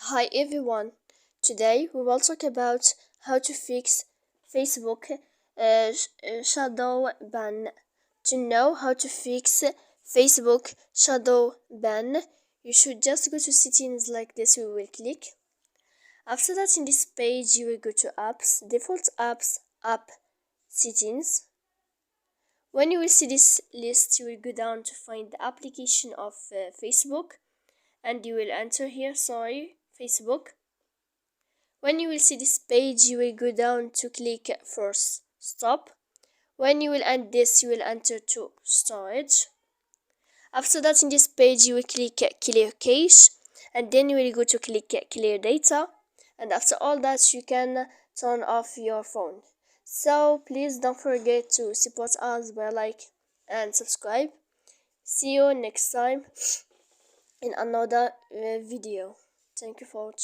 Hi everyone, today we will talk about how to fix Facebook shadow ban. To know how to fix Facebook shadow ban, you should just go to settings like this. We will click. After that, in this page you will go to apps, default apps, app settings. When you will see this list, you will go down to find the application of Facebook, and you will enter here, Facebook. When you will see this page, you will go down to click force stop. When you will end this, you will enter to storage. After that, in this page, you will click clear cache, and then you will go to click clear data. And after all that, you can turn off your phone. So please don't forget to support us by like and subscribe. See you next time in another video. Thank you for watching.